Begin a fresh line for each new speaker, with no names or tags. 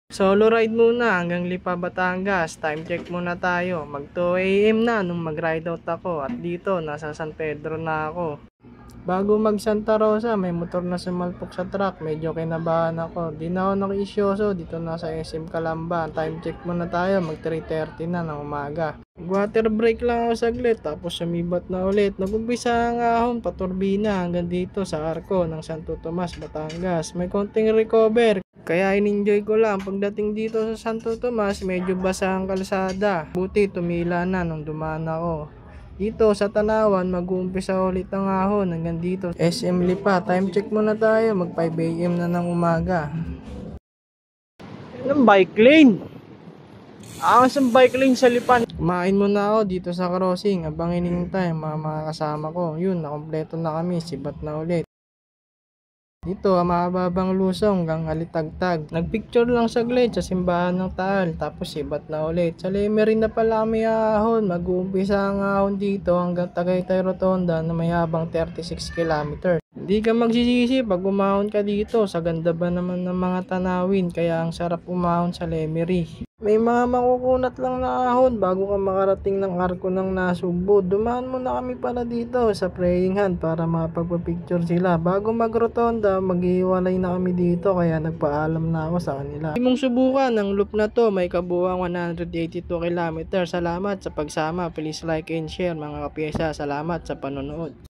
Solo ride muna hanggang Lipa, Batangas. Time check muna tayo. Mag 2 AM na nung mag-ride out ako. At dito, nasa San Pedro na ako. Bago mag Santa Rosa, may motor na sumalpok sa truck. Medyo kinabahan ako. Di na ako nakisyoso. Dito na sa SM Calamba. Time check muna tayo. Mag 3:30 na ng umaga. Water break lang ako saglit. Tapos sumibat na ulit. Nag-umpisa ang ahon paturbina hanggang dito sa Arco ng Santo Tomas, Batangas. May konting recover. Kaya in-enjoy ko lang. Pagdating dito sa Santo Tomas, medyo basa ang kalsada. Buti tumila na nung dumaan ako. Dito sa Tanawan, mag-uumpisa ulit ang ahon hanggang dito. SM Lipa, time check muna tayo. Mag 5 AM na ng umaga. Anong bike lane? Ang bike lane sa Lipa. Kumain muna ako dito sa crossing. Abang hinihintay mga kasama ko. Yun, nakompleto na kami. Sibat na ulit. Dito, mababang lusong hanggang Alitagtag. Nagpicture lang saglit sa simbahan ng Taal, tapos sibat na ulit. Sa Lemery na pala kami ahon. Mag-uumpisa ang ahon dito hanggang Tagaytay Rotonda na may habang 36 km. Hindi ka magsisisi pag umahon ka dito. Sa ganda ba naman ng mga tanawin, kaya ang sarap umahon sa Lemery. May mga makukunat lang na ahon bago ka makarating ng Arco ng Nasugbo. Dumaan muna kami pala dito sa praying hand para mapagpa-picture sila. Bago mag-rotonda, maghihiwalay na kami dito kaya nagpaalam na ako sa kanila. Hindi mong subukan ang loop na to, may kabuuang 182 km. Salamat sa pagsama. Please like and share mga kapiyesa. Salamat sa panonood.